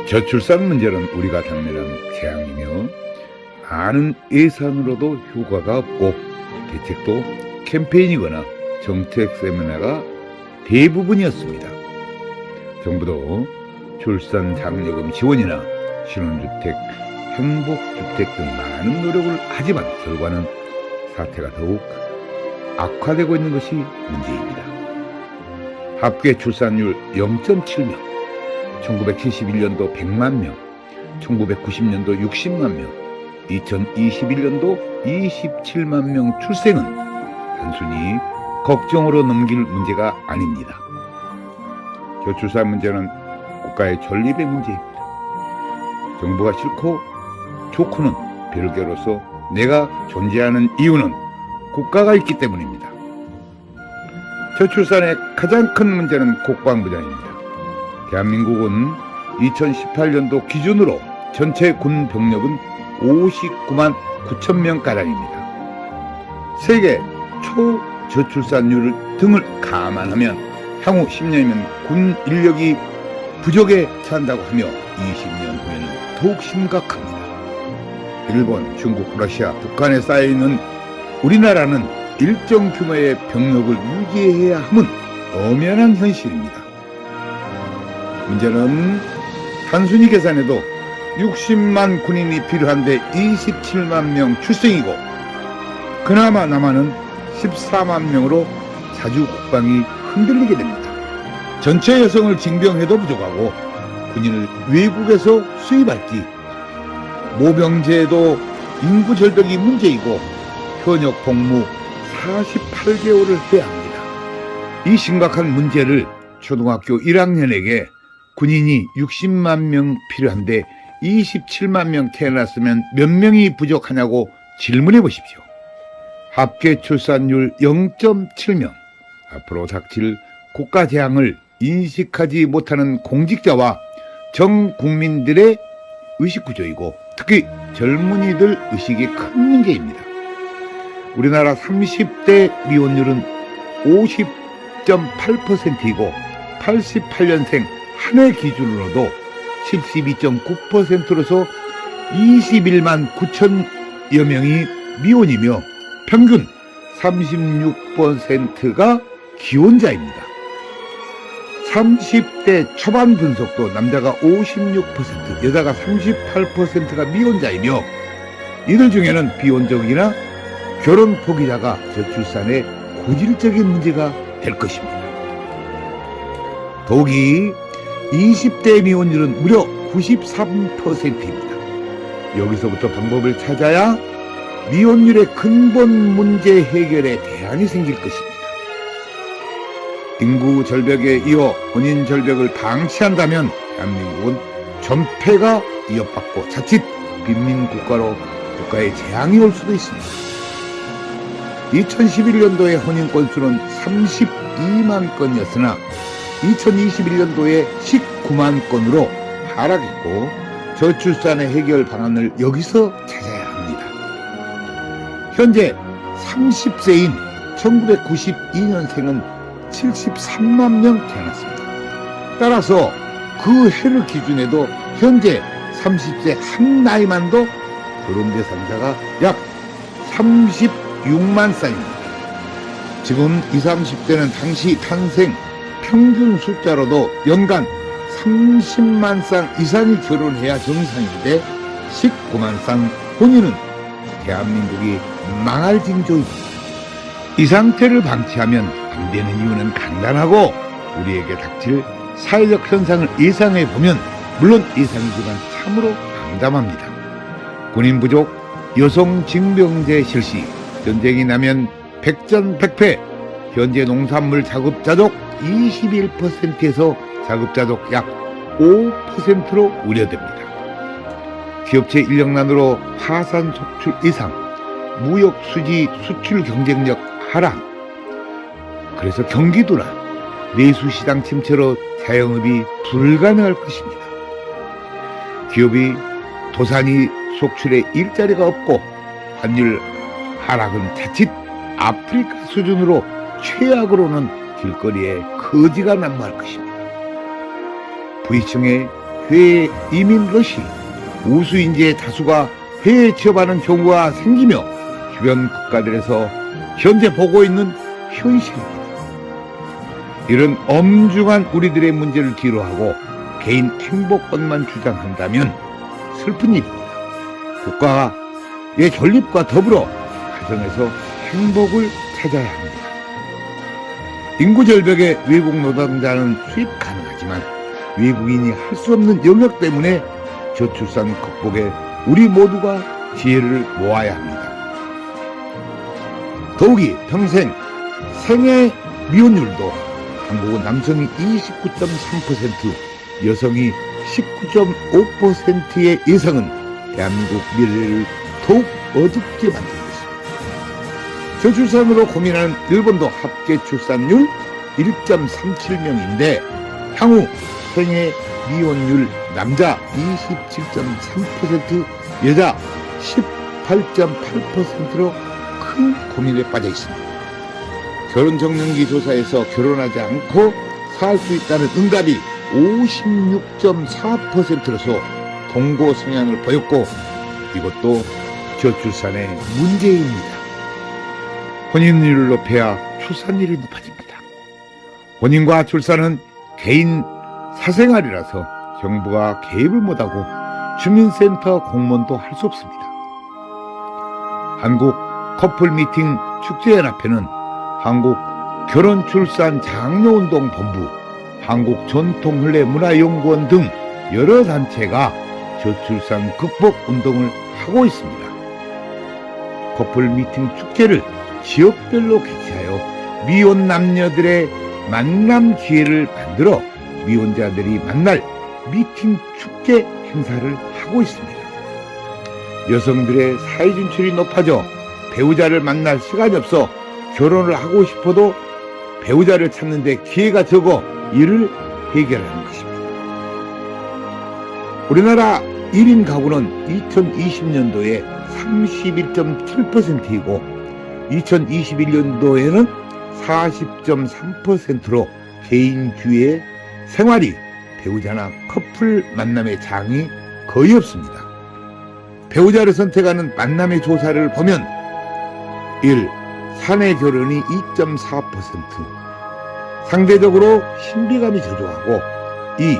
저출산 문제는 우리가 당면한 재앙이며 많은 예산으로도 효과가 없고 대책도 캠페인이거나 정책 세미나가 대부분이었습니다. 정부도 출산 장려금 지원이나 신혼주택, 행복주택 등 많은 노력을 하지만 결과는 사태가 더욱 악화되고 있는 것이 문제입니다. 합계 출산율 0.7명, 1971년도 100만 명, 1990년도 60만 명, 2021년도 27만 명 출생은 단순히 걱정으로 넘길 문제가 아닙니다. 저출산 문제는 국가의 존립의 문제입니다. 정부가 싫고 좋고는 별개로서 내가 존재하는 이유는 국가가 있기 때문입니다. 저출산의 가장 큰 문제는 국방부장입니다. 대한민국은 2018년도 기준으로 전체 군 병력은 59만 9천 명가량입니다. 세계 초저출산율 등을 감안하면 향후 10년이면 군 인력이 부족에 처한다고 하며 20년 후에는 더욱 심각합니다. 일본, 중국, 러시아, 북한에 쌓여있는 우리나라는 일정 규모의 병력을 유지해야 함은 엄연한 현실입니다. 문제는 단순히 계산해도 60만 군인이 필요한데 27만 명 출생이고 그나마 남아는 14만 명으로 자주 국방이 흔들리게 됩니다. 전체 여성을 징병해도 부족하고 군인을 외국에서 수입할지 모병제도 인구 절벽이 문제이고 현역 복무 48개월을 해야 합니다. 이 심각한 문제를 초등학교 1학년에게 군인이 60만 명 필요한데 27만 명 태어났으면 몇 명이 부족하냐고 질문해 보십시오. 합계 출산율 0.7명, 앞으로 닥칠 국가 재앙을 인식하지 못하는 공직자와 전 국민들의 의식구조이고 특히 젊은이들 의식이 큰 문제입니다. 우리나라 30대 미혼율은 50.8%이고 88년생 한 해 기준으로도 72.9%로서 21만 9천여 명이 미혼이며 평균 36%가 기혼자입니다. 30대 초반 분석도 남자가 56%, 여자가 38%가 미혼자이며 이들 중에는 비혼적이나 결혼 포기자가 저출산의 고질적인 문제가 될 것입니다. 더욱이 20대 미혼율은 무려 93%입니다. 여기서부터 방법을 찾아야 미혼율의 근본 문제 해결에 대안이 생길 것입니다. 인구 절벽에 이어 혼인 절벽을 방치한다면 대한민국은 전폐가 이어받고 자칫 빈민국가로 국가의 재앙이 올 수도 있습니다. 2011년도의 혼인 건수는 32만 건이었으나 2021년도에 19만 건으로 하락했고 저출산의 해결 방안을 여기서 찾아야 합니다. 현재 30세인 1992년생은 73만 명 태어났습니다. 따라서 그 해를 기준해도 현재 30세 한 나이만도 결혼 대상자가 약 36만 쌍입니다. 지금 20, 30대는 당시 탄생 평균 숫자로도 연간 30만 쌍 이상이 결혼해야 정상인데 19만 쌍 혼인은 대한민국이 망할 징조입니다. 이 상태를 방치하면 안 되는 이유는 간단하고 우리에게 닥칠 사회적 현상을 예상해 보면 물론 예상이지만 참으로 암담합니다. 군인 부족, 여성 징병제 실시, 전쟁이 나면 백전백패, 현재 농산물 자급자족 21%에서 자급자족 약 5%로 우려됩니다. 기업체 인력난으로 파산 속출 이상, 무역 수지 수출 경쟁력 하락, 그래서 경기도나 내수시장 침체로 자영업이 불가능할 것입니다. 기업이 도산이 속출에 일자리가 없고 환율 하락은 자칫 아프리카 수준으로 최악으로는 길거리에 거지가 난무할 것입니다. 부의층의 해외 이민 러시, 우수 인재의 다수가 해외에 취업하는 경우가 생기며 주변 국가들에서 현재 보고 있는 현실입니다. 이런 엄중한 우리들의 문제를 뒤로하고 개인 행복권만 주장한다면 슬픈 일입니다. 국가의 존립과 더불어 가정에서 행복을 찾아야 합니다. 인구 절벽의 외국 노동자는 수입 가능하지만 외국인이 할 수 없는 영역 때문에 저출산 극복에 우리 모두가 지혜를 모아야 합니다. 더욱이 평생 생애 미혼율도 한국은 남성이 29.3%, 여성이 19.5%의 예상은 대한민국 미래를 더욱 어둡게 만들고 있습니다. 저출산으로 고민하는 일본도 합계 출산율 1.37명인데 향후 생애 미혼율 남자 27.3%, 여자 18.8%로 큰 고민에 빠져 있습니다. 결혼정년기 조사에서 결혼하지 않고 살 수 있다는 응답이 56.4%로서 동거 성향을 보였고 이것도 저출산의 문제입니다. 혼인율을 높여야 출산율이 높아집니다. 혼인과 출산은 개인 사생활이라서 정부가 개입을 못하고 주민센터 공무원도 할 수 없습니다. 한국 커플 미팅 축제연합회는 한국 결혼출산장려운동본부, 한국전통혼례문화연구원 등 여러 단체가 저출산 극복 운동을 하고 있습니다. 커플 미팅 축제를 지역별로 개최하여 미혼 남녀들의 만남 기회를 만들어 미혼자들이 만날 미팅 축제 행사를 하고 있습니다. 여성들의 사회 진출이 높아져 배우자를 만날 시간이 없어 결혼을 하고 싶어도 배우자를 찾는 데 기회가 적어 이를 해결하는 것입니다. 우리나라 1인 가구는 2020년도에 31.7%이고 2021년도에는 40.3%로 개인주의 생활이 배우자나 커플 만남의 장이 거의 없습니다. 배우자를 선택하는 만남의 조사를 보면 1. 사내 결혼이 2.4%, 상대적으로 신비감이 저조하고 2.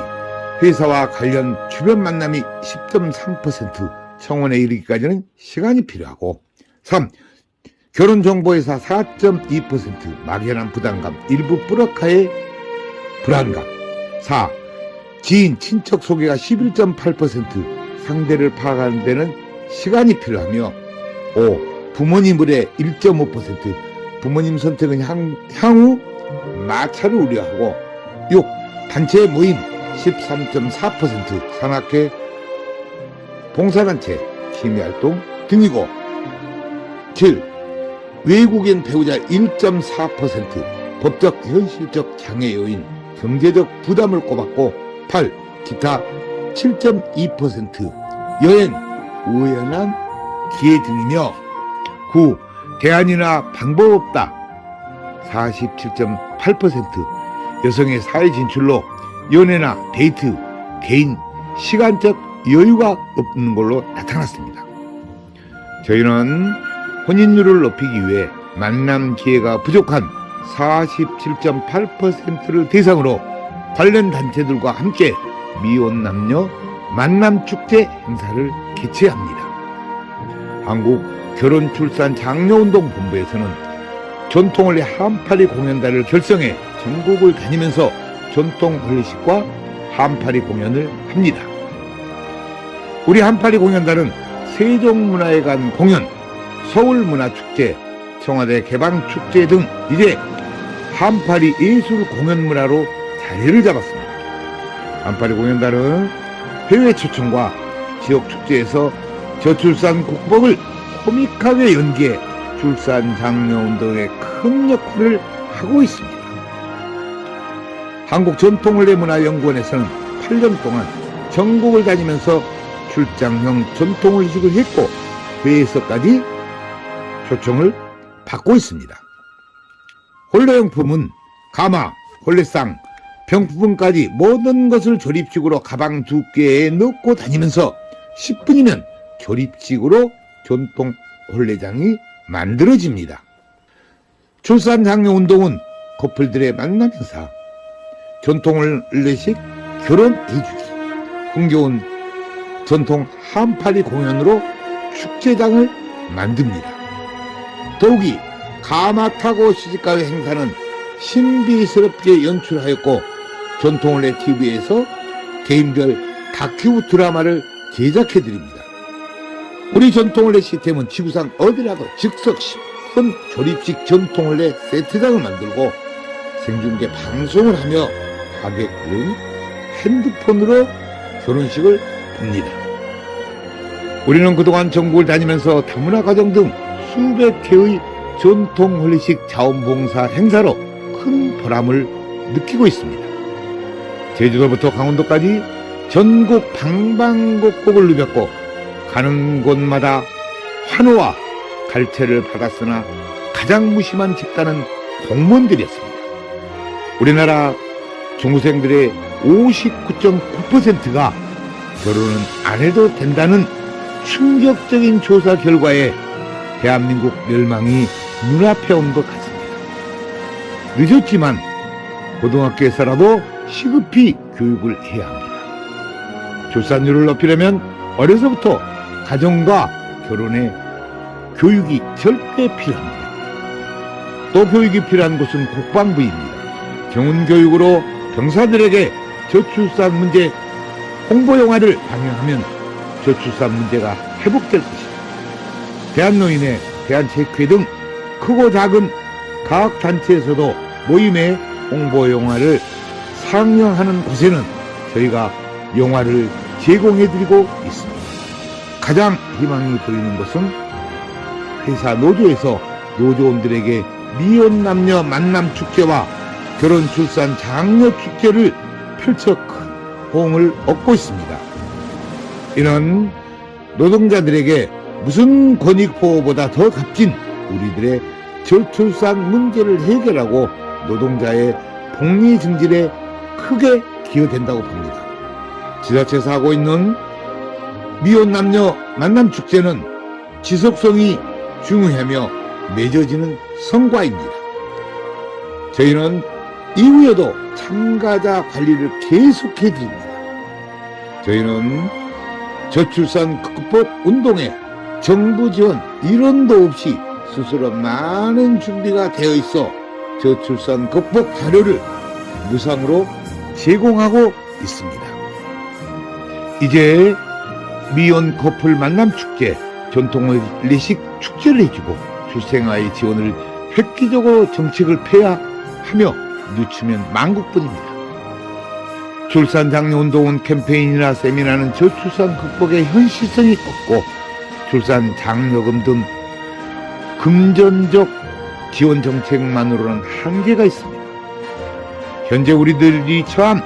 회사와 관련 주변 만남이 10.3%, 청원에 이르기까지는 시간이 필요하고 3. 결혼정보회사 4.2%, 막연한 부담감, 일부 뿌락하의 불안감 4. 지인, 친척 소개가 11.8%, 상대를 파악하는 데는 시간이 필요하며 5. 부모님의 1.5%, 부모님 선택은 향후 마찰을 우려하고 6. 단체 모임 13.4%, 산악회, 봉사단체, 취미활동 등이고 7. 외국인 배우자 1.4%, 법적 현실적 장애 요인, 경제적 부담을 꼽았고 8. 기타 7.2%, 여행, 우연한 기회 등이며 9. 대안이나 방법 없다 47.8%, 여성의 사회 진출로 연애나 데이트, 개인, 시간적 여유가 없는 걸로 나타났습니다. 저희는 혼인율을 높이기 위해 만남 기회가 부족한 47.8%를 대상으로 관련 단체들과 함께 미혼 남녀 만남축제 행사를 개최합니다. 한국 결혼출산장려운동본부에서는 전통혼례 한파리 공연단을 결성해 전국을 다니면서 전통혼례식과 한파리 공연을 합니다. 우리 한파리 공연단은 세종문화회관 공연, 서울문화축제, 청와대 개방축제 등 이제 한파리 예술 공연문화로 자리를 잡았습니다. 한파리 공연단은 해외 초청과 지역 축제에서 저출산 극복을 코믹하게 연기해 출산 장려 운동에 큰 역할을 하고 있습니다. 한국전통혼례문화연구원에서는 8년 동안 전국을 다니면서 출장형 전통혼례식을 했고 회에서까지 초청을 받고 있습니다. 혼례용품은 가마, 혼례상, 병품까지 모든 것을 조립식으로 가방 2개에 넣고 다니면서 10분이면 조립식으로 전통 혼례장이 만들어집니다. 출산장려운동은 커플들의 만남 행사, 전통 혼례식 결혼 해주기, 흥겨운 전통 한파리 공연으로 축제장을 만듭니다. 더욱이 가마타고 시집가요 행사는 신비스럽게 연출하였고 전통혼례 TV에서 개인별 다큐 드라마를 제작해드립니다. 우리 전통혼례 시스템은 지구상 어디라도 즉석 10분 조립식 전통혼례 세트장을 만들고 생중계 방송을 하며 하객들은 핸드폰으로 결혼식을 봅니다. 우리는 그동안 전국을 다니면서 다문화 가정 등 수백 회의 전통혼례식 자원봉사 행사로 큰 보람을 느끼고 있습니다. 제주도부터 강원도까지 전국 방방곡곡을 누볐고 가는 곳마다 환호와 갈채를 받았으나 가장 무심한 집단은 공무원들이었습니다. 우리나라 중고생들의 59.9%가 결혼은 안 해도 된다는 충격적인 조사 결과에 대한민국 멸망이 눈앞에 온 것 같습니다. 늦었지만 고등학교에서라도 시급히 교육을 해야 합니다. 출산율을 높이려면 어려서부터 가정과 결혼의 교육이 절대 필요합니다. 또 교육이 필요한 곳은 국방부입니다. 경운교육으로 병사들에게 저출산 문제 홍보영화를 방영하면 저출산 문제가 회복될 것입니다. 대한노인회, 대한체육회 등 크고 작은 과학단체에서도 모임의 홍보영화를 상영하는 곳에는 저희가 영화를 제공해드리고 있습니다. 가장 희망이 보이는 것은 회사 노조에서 노조원들에게 미혼 남녀 만남 축제와 결혼 출산 장려 축제를 펼쳐 큰 호응을 얻고 있습니다. 이는 노동자들에게 무슨 권익보호보다 더 값진 우리들의 저출산 문제를 해결하고 노동자의 복리 증진에 크게 기여된다고 봅니다. 지자체에서 하고 있는 미혼 남녀 만남 축제는 지속성이 중요하며 맺어지는 성과입니다. 저희는 이후에도 참가자 관리를 계속해 드립니다. 저희는 저출산 극복 운동에 정부 지원 1원도 없이 스스로 많은 준비가 되어 있어 저출산 극복 자료를 무상으로 제공하고 있습니다. 이제 미혼 커플 만남 축제, 전통혼례식 축제를 해주고 출생아의 지원을 획기적으로 정책을 폐하하며 늦추면 망국뿐입니다. 출산장려운동은 캠페인이나 세미나는 저출산 극복의 현실성이 없고 출산장려금 등 금전적 지원 정책만으로는 한계가 있습니다. 현재 우리들이 처한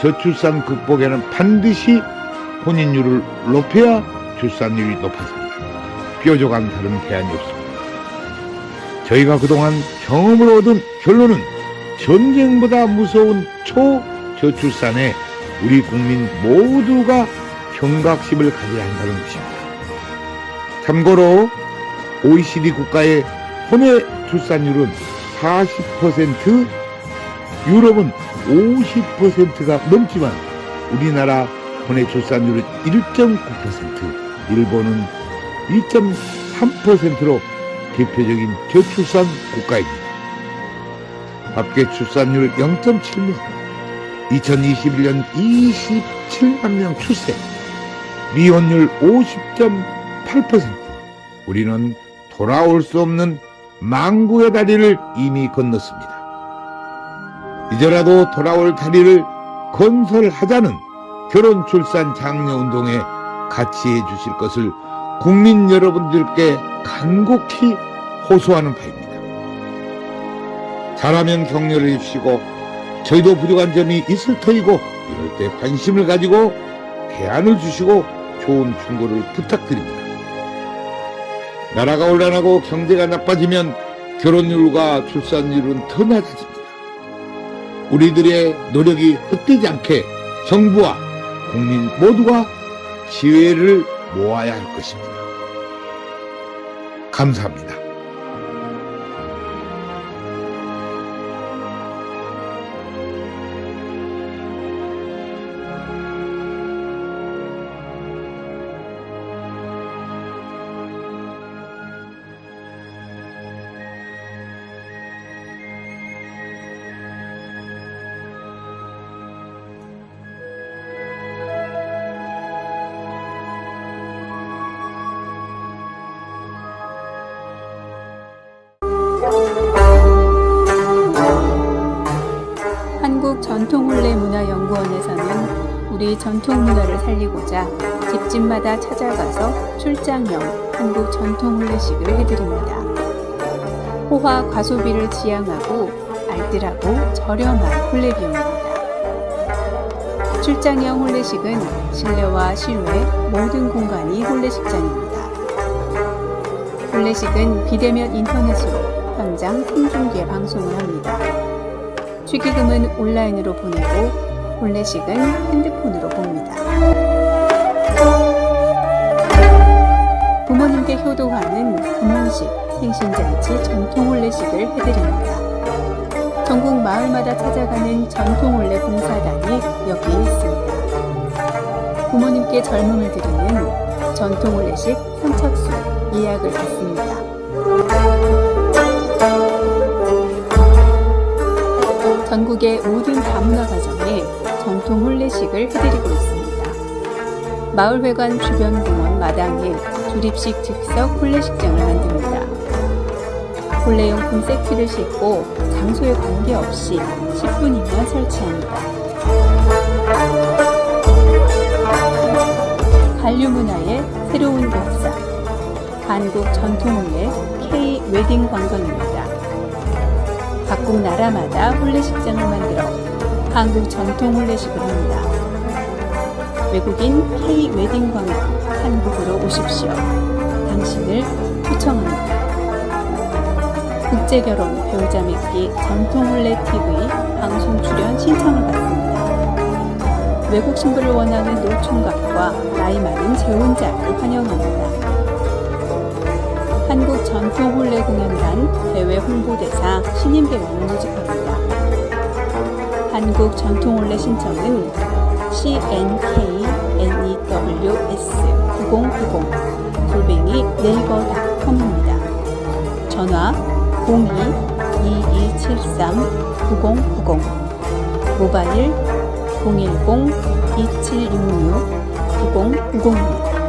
저출산 극복에는 반드시 혼인율을 높여야 출산율이 높아집니다. 뾰족한 다른 대안이 없습니다. 저희가 그동안 경험을 얻은 결론은 전쟁보다 무서운 초저출산에 우리 국민 모두가 경각심을 가져야 한다는 것입니다. 참고로 OECD 국가의 혼외 출산율은 40%, 유럽은 50%가 넘지만 우리나라 혼외 출산율은 1.9%, 일본은 2.3%로 대표적인 저출산 국가입니다. 합계 출산율 0.7명, 2021년 27만 명 출생, 미혼율 50.8%, 우리는 돌아올 수 없는 망국의 다리를 이미 건넜습니다. 이제라도 돌아올 다리를 건설하자는 결혼 출산 장려 운동에 같이 해주실 것을 국민 여러분들께 간곡히 호소하는 바입니다. 잘하면 격려를 해주시고 저희도 부족한 점이 있을 터이고 이럴 때 관심을 가지고 대안을 주시고 좋은 충고를 부탁드립니다. 나라가 혼란하고 경제가 나빠지면 결혼율과 출산율은 더 낮아집니다. 우리들의 노력이 헛되지 않게 정부와 국민 모두가 지혜를 모아야 할 것입니다. 감사합니다. 한국전통혼례문화연구원에서는 우리 전통문화를 살리고자 집집마다 찾아가서 출장형 한국전통혼례식을 해드립니다. 호화 과소비를 지향하고 알뜰하고 저렴한 혼례 비용입니다. 출장형 혼례식은 실내와 실외 모든 공간이 혼례식장입니다. 혼례식은 비대면 인터넷으로 현장 생중계 방송을 합니다. 축의금은 온라인으로 보내고 혼례식은 핸드폰으로 봅니다. 부모님께 효도하는 금혼식, 생신잔치, 전통혼례식을 해드립니다. 전국 마을마다 찾아가는 전통혼례 봉사단이 여기에 있습니다. 부모님께 젊음을 드리는 전통혼례식 선착순 예약을 받습니다. 전국의 모든 다문화 가정에 전통 혼례식을 해드리고 있습니다. 마을회관 주변 공원 마당에 조립식 즉석 혼례식장을 만듭니다. 혼례용품 세트를 싣고 장소에 관계없이 10분이면 설치합니다. 한류문화의 새로운 역사, 한국 전통혼례 K-웨딩 관광입니다. 각국 나라마다 혼례식장을 만들어 한국 전통 혼례식을 합니다. 외국인 K-웨딩 관광 한국으로 오십시오. 당신을 초청합니다. 국제결혼 배우자 맺기 전통 혼례 TV 방송 출연 신청을 받습니다. 외국 신부를 원하는 노총각과 나이 많은 재혼자를 환영합니다. 한국 전통 혼례 공연단 대외 홍보대사 신인 배우를 모집합니다. 한국 전통 혼례 신청은 cnknews9090@naver.com입니다. 전화 02-2273-9090, 모바일 010-2766-2090입니다.